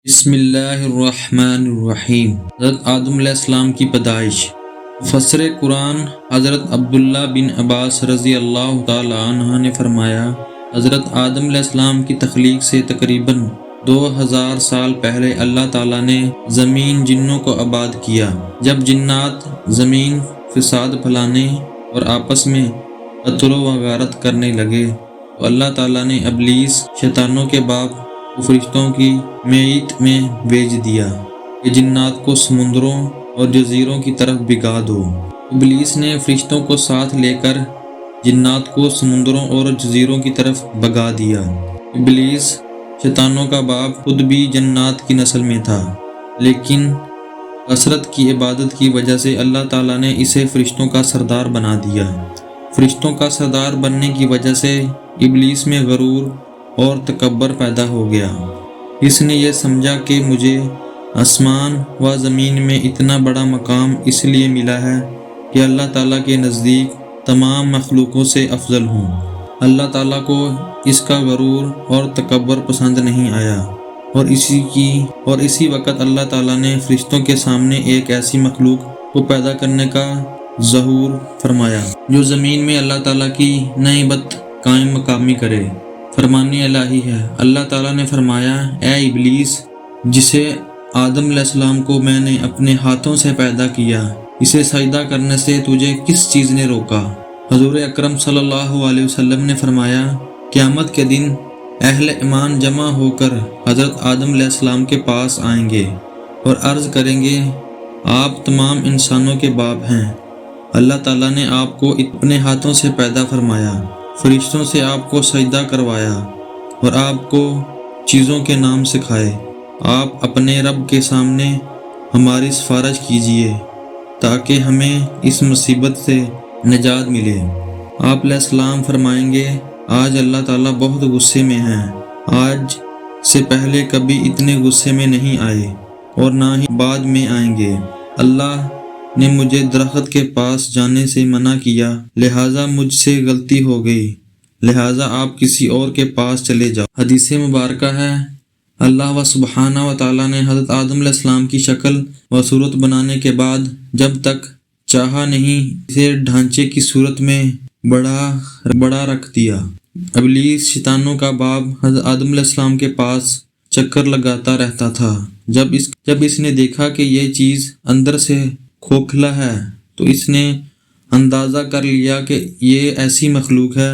بسم اللہ الرحمن الرحیم۔ حضرت آدم علیہ السلام کی پیدائش۔ مفسر قرآن حضرت عبداللہ بن عباس رضی اللہ تعالی عنہ نے فرمایا، حضرت آدم علیہ السلام کی تخلیق سے تقریباً 2000 سال پہلے اللہ تعالیٰ نے زمین جنوں کو آباد کیا۔ جب جنات زمین فساد پھیلانے اور آپس میں قتل و غارت کرنے لگے تو اللہ تعالیٰ نے ابلیس شیطانوں کے باپ کو فرشتوں کی معیت میں بھیج دیا کہ جنات کو سمندروں اور جزیروں کی طرف بھگا دو۔ ابلیس نے فرشتوں کو ساتھ لے کر جنات کو سمندروں اور جزیروں کی طرف بھگا دیا۔ ابلیس شیطانوں کا باپ خود بھی جنات کی نسل میں تھا، لیکن کثرت کی عبادت کی وجہ سے اللہ تعالیٰ نے اسے فرشتوں کا سردار بنا دیا۔ فرشتوں کا سردار بننے کی وجہ سے ابلیس میں غرور اور تکبر پیدا ہو گیا۔ اس نے یہ سمجھا کہ مجھے آسمان و زمین میں اتنا بڑا مقام اس لیے ملا ہے کہ اللہ تعالیٰ کے نزدیک تمام مخلوقوں سے افضل ہوں۔ اللہ تعالیٰ کو اس کا غرور اور تکبر پسند نہیں آیا، اور اسی وقت اللہ تعالیٰ نے فرشتوں کے سامنے ایک ایسی مخلوق کو پیدا کرنے کا ظہور فرمایا جو زمین میں اللہ تعالیٰ کی نعمت قائم مقامی کرے۔ فرمانی الہی ہے۔ اللہ تعالیٰ نے فرمایا، اے ابلیس، جسے آدم علیہ السلام کو میں نے اپنے ہاتھوں سے پیدا کیا، اسے سجدہ کرنے سے تجھے کس چیز نے روکا؟ حضور اکرم صلی اللہ علیہ وسلم نے فرمایا، قیامت کے دن اہل ایمان جمع ہو کر حضرت آدم علیہ السلام کے پاس آئیں گے اور عرض کریں گے، آپ تمام انسانوں کے باپ ہیں۔ اللہ تعالیٰ نے آپ کو اپنے ہاتھوں سے پیدا فرمایا، فرشتوں سے آپ کو سجدہ کروایا اور آپ کو چیزوں کے نام سکھائے۔ آپ اپنے رب کے سامنے ہماری سفارش کیجیے تاکہ ہمیں اس مصیبت سے نجات ملے۔ آپ علیہ السلام فرمائیں گے، آج اللہ تعالیٰ بہت غصے میں ہیں، آج سے پہلے کبھی اتنے غصے میں نہیں آئے اور نہ ہی بعد میں آئیں گے۔ اللہ نے مجھے درخت کے پاس جانے سے منع کیا، لہٰذا مجھ سے غلطی ہو گئی، لہٰذا آپ کسی اور کے پاس چلے جاؤ۔ حدیث مبارکہ ہے، اللہ سبحانہ و تعالیٰ نے حضرت آدم علیہ السلام کی شکل و صورت بنانے کے بعد جب تک چاہا نہیں اسے ڈھانچے کی صورت میں بڑا رکھ دیا۔ ابلیس شیطانوں کا باپ حضرت آدم علیہ السلام کے پاس چکر لگاتا رہتا تھا۔ جب اس نے دیکھا کہ یہ چیز اندر سے کھوکھلا ہے تو اس نے اندازہ کر لیا کہ یہ ایسی مخلوق ہے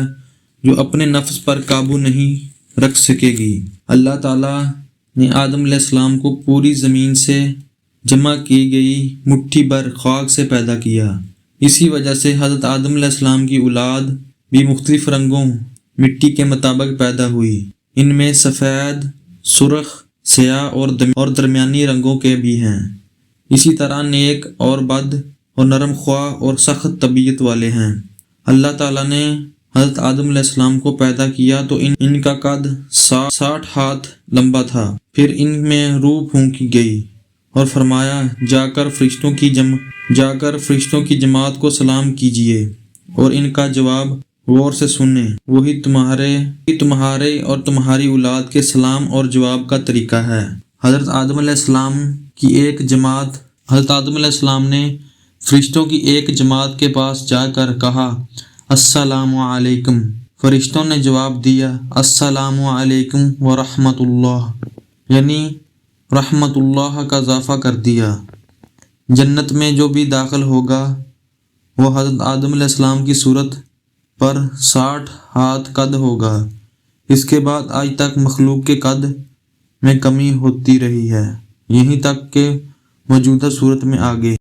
جو اپنے نفس پر قابو نہیں رکھ سکے گی۔ اللہ تعالیٰ نے آدم علیہ السلام کو پوری زمین سے جمع کی گئی مٹھی بھر خاک سے پیدا کیا۔ اسی وجہ سے حضرت آدم علیہ السلام کی اولاد بھی مختلف رنگوں مٹی کے مطابق پیدا ہوئی۔ ان میں سفید، سرخ، سیاہ اور درمیانی رنگوں کے بھی ہیں۔ اسی طرح نیک اور بد اور نرم خواہ اور سخت طبیعت والے ہیں۔ اللہ تعالیٰ نے حضرت آدم علیہ السلام کو پیدا کیا تو ان کا قد 60 ہاتھ لمبا تھا۔ پھر ان میں روح پھونکی گئی اور فرمایا، جا کر فرشتوں کی جماعت کو سلام کیجیے اور ان کا جواب غور سے سنیں، وہی تمہارے اور تمہاری اولاد کے سلام اور جواب کا طریقہ ہے۔ حضرت آدم علیہ السلام نے فرشتوں کی ایک جماعت کے پاس جا کر کہا، السلام علیکم۔ فرشتوں نے جواب دیا، السلام علیکم ورحمۃ اللہ، یعنی رحمت اللہ کا اضافہ کر دیا۔ جنت میں جو بھی داخل ہوگا وہ حضرت آدم علیہ السلام کی صورت پر 60 ہاتھ قد ہوگا۔ اس کے بعد آج تک مخلوق کے قد میں کمی ہوتی رہی ہے، یہیں تک کہ موجودہ صورت میں آگے